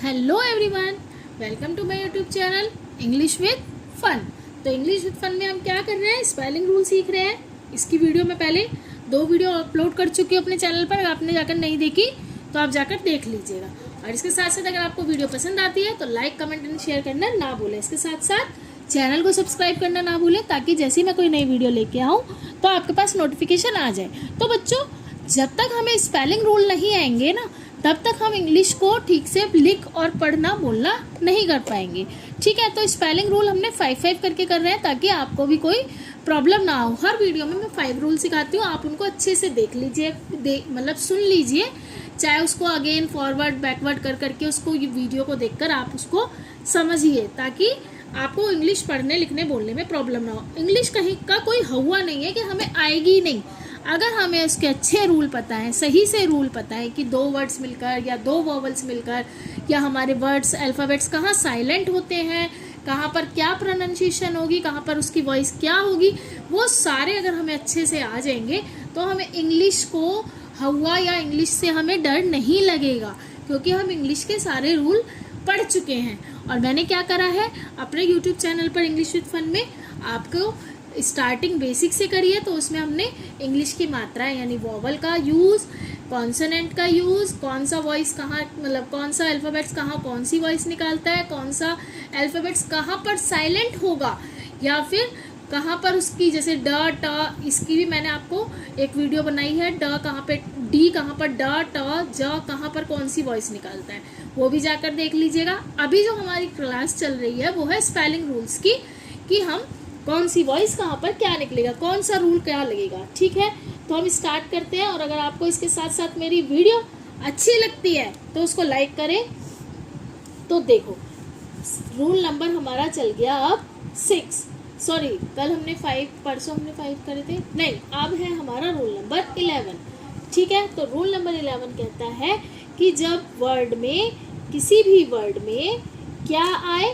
Hello everyone, welcome to my YouTube channel English with fun. तो English with fun में हम क्या कर रहे हैं, स्पेलिंग रूल सीख रहे हैं। इसकी वीडियो मैं पहले 2 वीडियो अपलोड कर चुकी हूँ अपने चैनल पर। आपने जाकर नहीं देखी तो आप जाकर देख लीजिएगा। और इसके साथ साथ अगर आपको वीडियो पसंद आती है तो लाइक, कमेंट एंड शेयर करना ना भूलें। इसके साथ साथ चैनल को सब्सक्राइब करना ना भूलें, ताकि जैसे ही मैं कोई नई वीडियो लेके आऊँ तो आपके पास नोटिफिकेशन आ जाए। तो बच्चों, जब तक हमें स्पेलिंग रूल नहीं आएंगे ना, तब तक हम इंग्लिश को ठीक से लिख और पढ़ना बोलना नहीं कर पाएंगे। ठीक है, तो स्पेलिंग रूल हमने 5 करके कर रहे हैं, ताकि आपको भी कोई प्रॉब्लम ना हो। हर वीडियो में मैं 5 रूल सिखाती हूँ, आप उनको अच्छे से देख लीजिए, मतलब सुन लीजिए। चाहे उसको अगेन फॉरवर्ड बैकवर्ड कर करके उसको वीडियो को देखकर आप उसको समझिए, ताकि आपको इंग्लिश पढ़ने लिखने बोलने में प्रॉब्लम ना हो। इंग्लिश कहीं का कोई हवा नहीं है कि हमें आएगी नहीं। अगर हमें उसके अच्छे रूल पता है, सही से रूल पता है कि 2 वर्ड्स मिलकर या 2 वॉवल्स मिलकर, या हमारे वर्ड्स अल्फ़ाबेट्स कहाँ साइलेंट होते हैं, कहाँ पर क्या प्रोनाउंसिएशन होगी, कहाँ पर उसकी वॉइस क्या होगी, वो सारे अगर हमें अच्छे से आ जाएंगे तो हमें इंग्लिश को हवा या इंग्लिश से हमें डर नहीं लगेगा, क्योंकि हम इंग्लिश के सारे रूल पढ़ चुके हैं। और मैंने क्या करा है अपने यूट्यूब चैनल पर इंग्लिश विद फन में, आपको स्टार्टिंग बेसिक से करिए। तो उसमें हमने इंग्लिश की मात्राएं यानी वॉवल का यूज़, कॉन्सोनेंट का यूज़, कौन सा वॉइस कहाँ, मतलब कौन सा अल्फ़ाबेट्स कहाँ कौन सी वॉइस निकालता है, कौन सा अल्फ़ाबेट्स कहाँ पर साइलेंट होगा, या फिर कहाँ पर उसकी जैसे ड ट, इसकी भी मैंने आपको एक वीडियो बनाई है। ड कहाँ पे, डी कहाँ पर, ड ट ज कहाँ पर कौन सी वॉइस निकालता है, वो भी जाकर देख लीजिएगा। अभी जो हमारी क्लास चल रही है वो है स्पेलिंग रूल्स की, कि हम कौन सी वॉइस कहाँ पर क्या निकलेगा, कौन सा रूल क्या लगेगा। ठीक है, तो हम स्टार्ट करते हैं। और अगर आपको इसके साथ साथ मेरी वीडियो अच्छी लगती है तो उसको लाइक करें। तो देखो, रूल नंबर हमारा चल गया अब 6। सॉरी, कल हमने 5, परसों हमने 5 करे थे, नहीं, अब है हमारा रूल नंबर 11। ठीक है, तो रूल नंबर 11 कहता है कि जब वर्ड में, किसी भी वर्ड में क्या आए,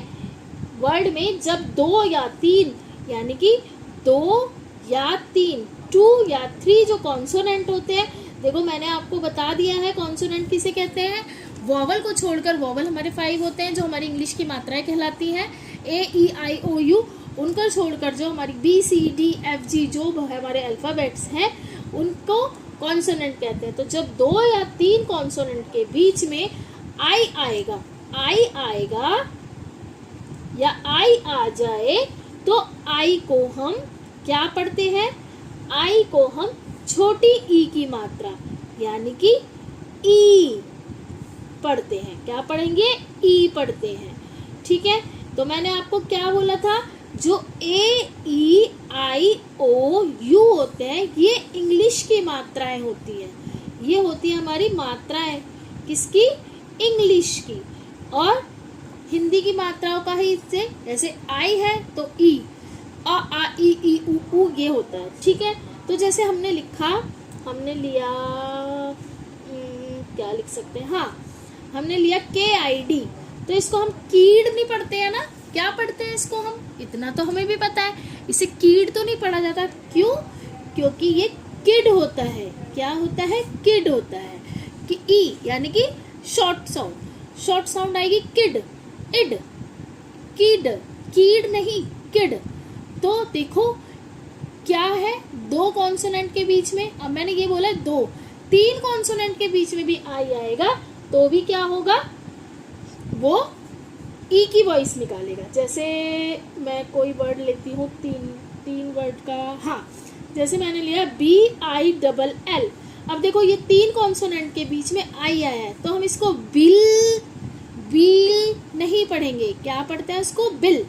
वर्ड में जब 2 या 3, यानी कि 2 या 3, 2 या 3 जो कॉन्सोनेंट होते हैं, देखो मैंने आपको बता दिया है कॉन्सोनेंट किसे कहते हैं। वॉवल को छोड़कर, वॉवल हमारे 5 होते हैं जो हमारी इंग्लिश की मात्राएं कहलाती हैं, ए ई आई ओ यू। उनको छोड़कर जो हमारी B C D F G जो हमारे अल्फ़ाबेट्स हैं, उनको कॉन्सोनेंट कहते हैं। तो जब 2 या 3 कॉन्सोनेंट के बीच में आई आएगा, आई आएगा या आई आ जाए, तो आई को हम क्या पढ़ते हैं, आई को हम छोटी ई की मात्रा यानी कि ई पढ़ते हैं। क्या पढ़ेंगे, ई पढ़ते हैं। ठीक है, तो मैंने आपको क्या बोला था, जो ए ई आई ओ यू होते हैं, ये इंग्लिश की मात्राएं होती हैं। ये होती है हमारी मात्राएं, किसकी, इंग्लिश की। और हिंदी की मात्राओं का ही इससे, जैसे आई है तो ई, आ ई उ ये होता है। ठीक है, तो जैसे हमने लिखा, हमने लिया क्या लिख सकते हैं, हाँ, हमने लिया KID, तो इसको हम कीड नहीं पढ़ते हैं ना, क्या पढ़ते हैं इसको हम, इतना तो हमें भी पता है, इसे कीड तो नहीं पढ़ा जाता। क्यों, क्योंकि ये किड होता है। क्या होता है, किड होता है। कि ई यानी कि शॉर्ट साउंड, शॉर्ट साउंड आएगी किड, इड, किड, कीड नहीं, किड। तो देखो क्या है, 2 कॉन्सोनेंट के बीच में, अब मैंने ये बोला 2, 3 कॉन्सोनेंट के बीच में भी आई आएगा तो भी क्या होगा, वो ई की वॉइस निकालेगा। जैसे मैं कोई वर्ड लेती हूँ, 3 वर्ड का, हाँ, जैसे मैंने लिया BILL। अब देखो ये 3 कॉन्सोनेंट के बीच में आई आया है, तो हम इसको बिल नहीं पढ़ेंगे, क्या पढ़ते हैं उसको, बिल,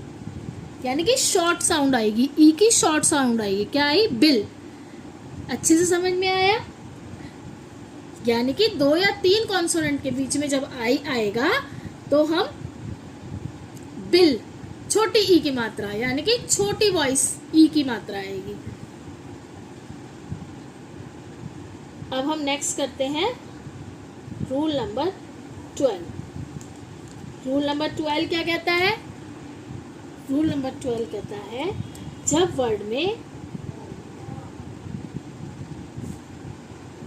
यानी कि शॉर्ट साउंड आएगी, ई की शॉर्ट साउंड आएगी, क्या आई, बिल। अच्छे से समझ में आया, यानी कि 2 या 3 कॉन्सोनेंट के बीच में जब आई आएगा तो हम बिल, छोटी ई की मात्रा, यानी कि छोटी वॉइस ई की मात्रा आएगी। अब हम नेक्स्ट करते हैं रूल नंबर 12। रूल नंबर 12 क्या कहता है, रूल नंबर 12 कहता है, जब वर्ड में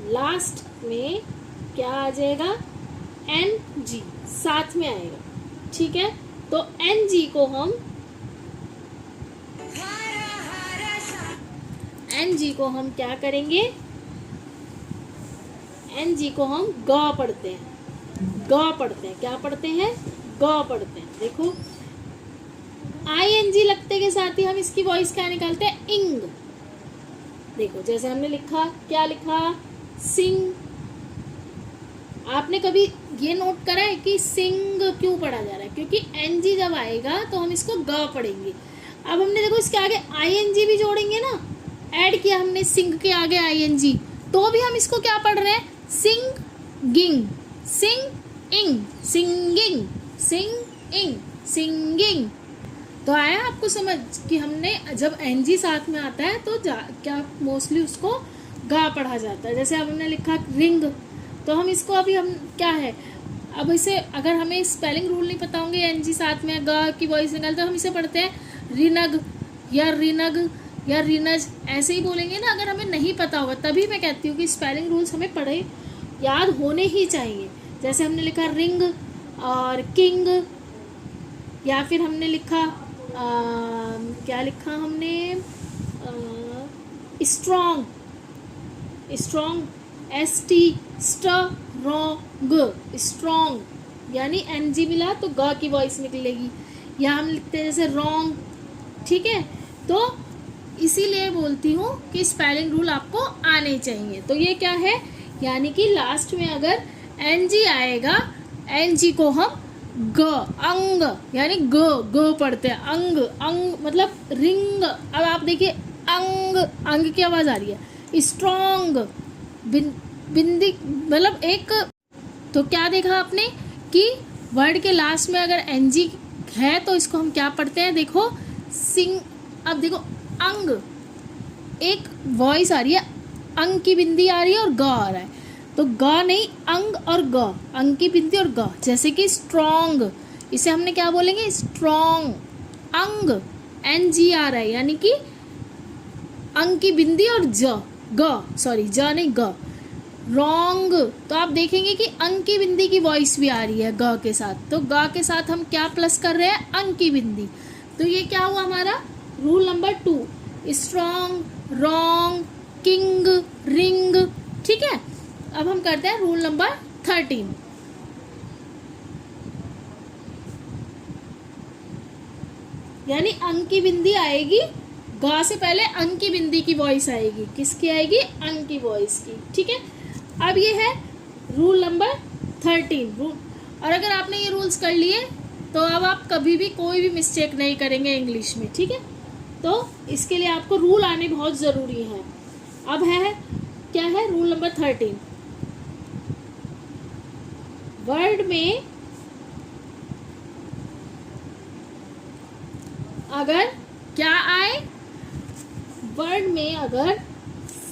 लास्ट में क्या आ जाएगा, एन जी साथ में आएगा, ठीक है। तो एन जी को हम क्या करेंगे, एन जी को हम ग पढ़ते हैं, क्या पढ़ते हैं, ग पढ़ते हैं। देखो आई एन जी लगते के साथ ही हम इसकी वॉइस क्या निकालते हैं, इंग। देखो जैसे हमने लिखा, क्या लिखा, सिंग। आपने कभी ये नोट करा है कि सिंग क्यों पढ़ा जा रहा है, क्योंकि एन जी जब आएगा तो हम इसको ग पढ़ेंगे। अब हमने देखो इसके आगे आई एन जी भी जोड़ेंगे ना, ऐड किया हमने सिंग के आगे आई एन जी, तो भी हम इसको क्या पढ़ रहे हैं, singing, singing, singing, singing, singing. तो आया आपको समझ कि हमने जब एन जी साथ में आता है तो क्या मोस्टली उसको गा पढ़ा जाता है। जैसे अब हमने लिखा रिंग, तो हम इसको अभी हम क्या है, अब इसे अगर हमें स्पेलिंग रूल नहीं पता होंगे, एन जी साथ में गा की वॉइस निकालते तो हम इसे पढ़ते हैं रिनग या रिनग या रिनज, ऐसे ही बोलेंगे ना। अगर हमें नहीं पता होगा तभी मैं कहती हूँ कि स्पेलिंग रूल्स हमें पढ़े याद होने ही चाहिए। जैसे हमने लिखा रिंग और किंग, या फिर हमने लिखा क्या लिखा हमने, strong, strong, S T strong, strong, यानी एन जी मिला तो ग की वॉइस निकलेगी। या हम लिखते हैं जैसे रॉन्ग, ठीक है। तो इसीलिए बोलती हूँ कि स्पेलिंग रूल आपको आने चाहिए। तो ये क्या है, यानी कि लास्ट में अगर एन जी आएगा, एन जी को हम ग, अंग, यानी ग, ग पढ़ते हैं, अंग, अंग मतलब रिंग। अब आप देखिए अंग, अंग की आवाज आ रही है, स्ट्रॉन्ग, बिंदी, मतलब एक। तो क्या देखा आपने कि वर्ड के लास्ट में अगर एन जी है तो इसको हम क्या पढ़ते हैं, देखो सिंग। अब देखो अंग, एक वॉइस आ रही है, अंग की बिंदी आ रही है और ग आ रहा है, तो ग नहीं, अंग और ग, अंग की बिंदी और ग। जैसे कि स्ट्रॉन्ग, इसे हमने क्या बोलेंगे, स्ट्रॉन्ग, अंग, एन जी आ रहा है, यानी कि अंग की बिंदी और ज, ग, सॉरी ज नहीं ग। रॉन्ग, तो आप देखेंगे कि अंग की बिंदी की वॉइस भी आ रही है ग के साथ, तो ग के साथ हम क्या प्लस कर रहे हैं, अंग की बिंदी। तो ये क्या हुआ हमारा rule number 2, strong, wrong, king, ring, ठीक है। अब हम करते हैं रूल नंबर 13। यानी अंग की बिंदी आएगी, गा से पहले अंग की बिंदी की वॉइस आएगी, किसकी आएगी, अंग की वॉइस की, ठीक है। अब ये है रूल नंबर 13 रूल। और अगर आपने ये रूल्स कर लिए तो अब आप कभी भी कोई भी मिस्टेक नहीं करेंगे इंग्लिश में, ठीक है। तो इसके लिए आपको रूल आने बहुत ज़रूरी है। अब है क्या है रूल नंबर 13, वर्ड में अगर क्या आए, वर्ड में अगर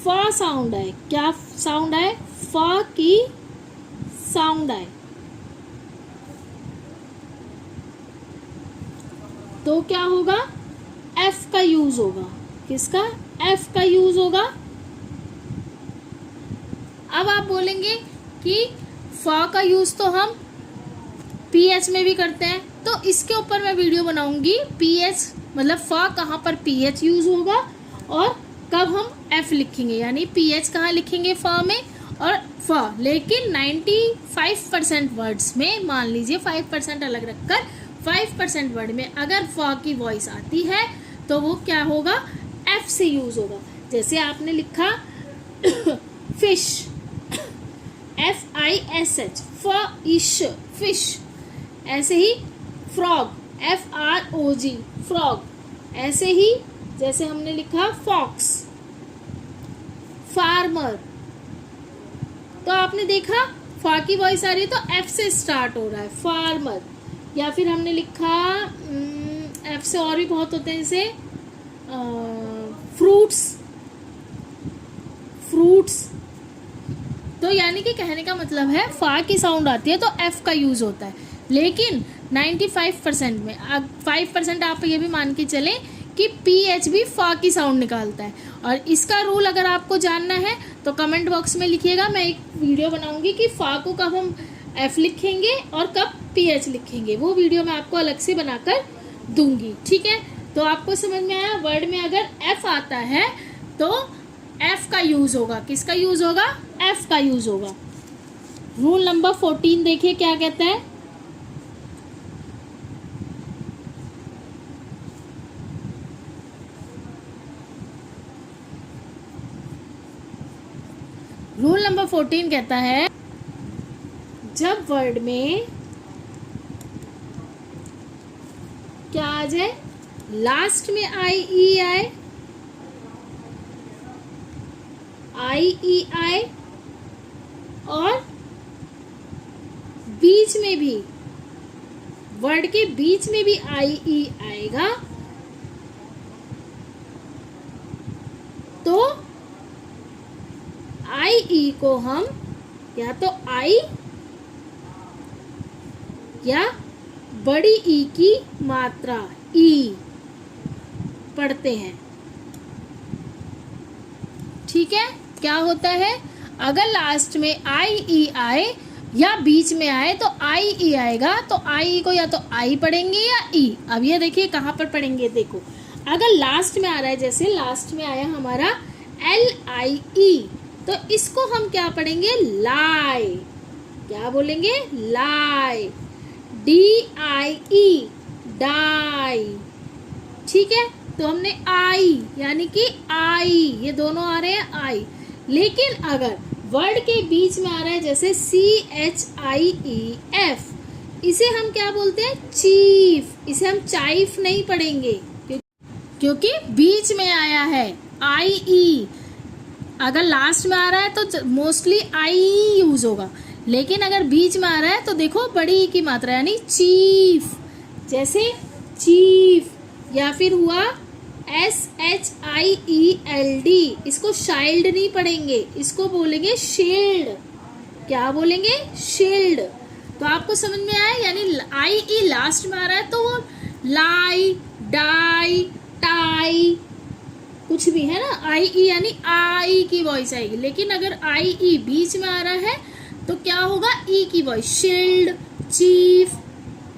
फ साउंड आए, क्या साउंड आए, फ की साउंड आए, तो क्या होगा, एफ का यूज होगा, किसका, एफ का यूज होगा। अब आप बोलेंगे कि फ का यूज तो हम पीएच में भी करते हैं, तो इसके ऊपर मैं वीडियो बनाऊंगी, पीएच मतलब फ कहाँ पर पीएच यूज होगा और कब हम एफ लिखेंगे, यानी पीएच कहाँ लिखेंगे फ में और फ। लेकिन 95% वर्ड्स में, मान लीजिए 5% अलग रखकर 5% वर्ड में अगर फ की वॉइस आती है तो वो क्या होगा, एफ से यूज होगा। जैसे आपने लिखा फिश, FISH, फिश, फिश। ऐसे ही फ्रॉग, FROG, फ्रॉग। ऐसे ही जैसे हमने लिखा फॉक्स, फार्मर। तो आपने देखा फा की वॉइस आ रही है तो एफ से स्टार्ट हो रहा है, फार्मर। या फिर हमने लिखा एफ से और भी बहुत होते हैं, जैसे फ्रूट्स, फ्रूट्स। तो यानी कि कहने का मतलब है फा की साउंड आती है तो एफ का यूज होता है। लेकिन 95% में 5% आप ये भी मान के चलें कि पीएच भी फा की साउंड निकालता है। और इसका रूल अगर आपको जानना है तो कमेंट बॉक्स में लिखिएगा, मैं एक वीडियो बनाऊंगी कि फा को कब हम एफ लिखेंगे और कब पीएच लिखेंगे, वो वीडियो मैं आपको अलग से बनाकर दूंगी। ठीक है, तो आपको समझ में आया, वर्ड में अगर एफ आता है तो एफ का यूज होगा। किसका यूज होगा? एफ का यूज होगा। रूल नंबर 14 देखिए क्या कहता है। रूल नंबर 14 कहता है जब वर्ड में क्या आ जाए, लास्ट में आई ई आए, आई ई आए और बीच में भी, वर्ड के बीच में भी आई ई आएगा, तो आई ई को हम या तो आई या बड़ी ई की मात्रा ई पढ़ते हैं। ठीक है, क्या होता है, अगर लास्ट में आई ई आए या बीच में आए तो आई ई आएगा, तो आई को या तो आई पढ़ेंगे या ई। अब ये देखिए कहाँ पर पढ़ेंगे, देखो अगर लास्ट में आ रहा है, जैसे लास्ट में आया हमारा एल आई ई, तो इसको हम क्या पढ़ेंगे, लाई। क्या बोलेंगे, लाई। D I E, die. ठीक है, तो हमने आई यानी कि आई, ये दोनों आ रहे हैं आई। लेकिन अगर वर्ड के बीच में आ रहा है जैसे C H I E F, इसे हम क्या बोलते हैं, चीफ। इसे हम चाइफ नहीं पढ़ेंगे क्योंकि बीच में आया है आई ई। अगर लास्ट में आ रहा है तो मोस्टली आई यूज होगा, लेकिन अगर बीच में आ रहा है तो देखो बड़ी ई की मात्रा यानी चीफ। जैसे चीफ, या फिर हुआ S H I E L D, इसको चाइल्ड नहीं पढ़ेंगे, इसको बोलेंगे शील्ड। क्या बोलेंगे, शील्ड। तो आपको समझ में आया, यानी आई ई लास्ट में आ रहा है तो वो लाई, डाई, टाई कुछ भी है ना, आई ई यानी आई की वॉइस आएगी। लेकिन अगर आई ई बीच में आ रहा है तो क्या होगा, ई की वॉइस, शील्ड, चीफ।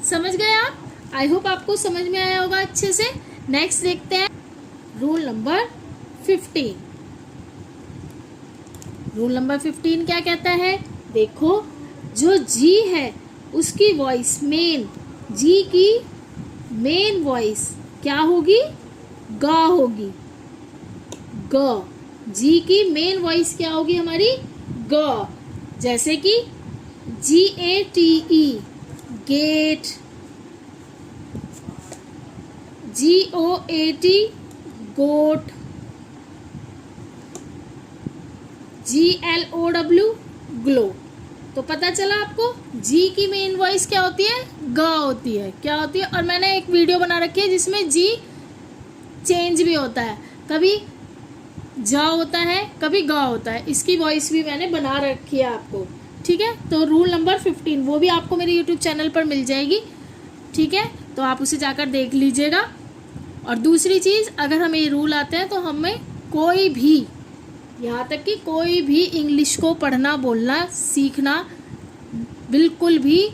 समझ गए आप? आई होप आपको समझ में आया होगा अच्छे से। नेक्स्ट देखते हैं रूल नंबर 15। रूल नंबर 15 क्या कहता है, देखो जो जी है उसकी वॉइस मेन, जी की मेन वॉइस क्या होगी, ग होगी। ग, जी की मेन वॉइस क्या होगी हमारी, ग। जैसे कि G A T E, gate. G O A T, goat. G L O W, glow. तो पता चला आपको, जी की मेन वॉइस क्या होती है, ग होती है। क्या होती है, और मैंने एक वीडियो बना रखी है जिसमें जी चेंज भी होता है, कभी ज होता है कभी ग होता है, इसकी वॉइस भी मैंने बना रखी है आपको। ठीक है, तो रूल नंबर 15 वो भी आपको मेरे यूट्यूब चैनल पर मिल जाएगी। ठीक है, तो आप उसे जाकर देख लीजिएगा। और दूसरी चीज़, अगर हमें ये रूल आते हैं तो हमें कोई भी, यहाँ तक कि कोई भी इंग्लिश को पढ़ना बोलना सीखना बिल्कुल भी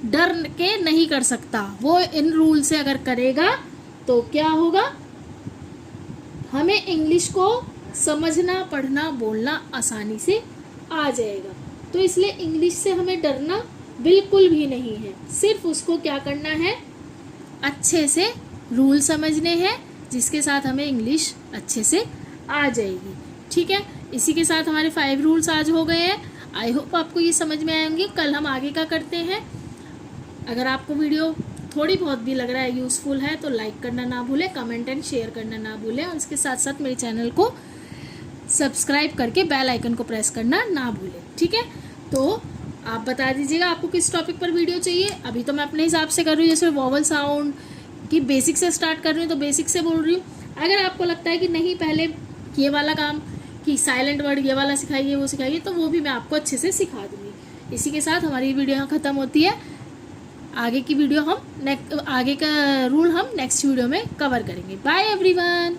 डर के नहीं कर सकता। वो इन रूल से अगर करेगा तो क्या होगा, हमें इंग्लिश को समझना पढ़ना बोलना आसानी से आ जाएगा। तो इसलिए इंग्लिश से हमें डरना बिल्कुल भी नहीं है। सिर्फ उसको क्या करना है, अच्छे से रूल समझने हैं, जिसके साथ हमें इंग्लिश अच्छे से आ जाएगी। ठीक है, इसी के साथ हमारे 5 रूल्स आज हो गए हैं। आई होप आपको ये समझ में आएंगे। कल हम आगे का करते हैं। अगर आपको वीडियो थोड़ी बहुत भी लग रहा है यूज़फुल है तो लाइक करना ना भूलें, कमेंट एंड शेयर करना ना भूलें, और उसके साथ साथ मेरे चैनल को सब्सक्राइब करके बेल आइकन को प्रेस करना ना भूलें। ठीक है, तो आप बता दीजिएगा आपको किस टॉपिक पर वीडियो चाहिए। अभी तो मैं अपने हिसाब से कर रही हूँ, जैसे वॉवल साउंड की बेसिक से स्टार्ट कर रही हूँ तो बेसिक से बोल रही हूँ। अगर आपको लगता है कि नहीं पहले ये वाला काम कि साइलेंट वर्ड ये वाला सिखाइए वो सिखाइए, तो वो भी मैं आपको अच्छे से सिखा दूँगी। इसी के साथ हमारी वीडियो यहाँ ख़त्म होती है। आगे की वीडियो हम आगे का रूल हम नेक्स्ट वीडियो में कवर करेंगे। Bye everyone.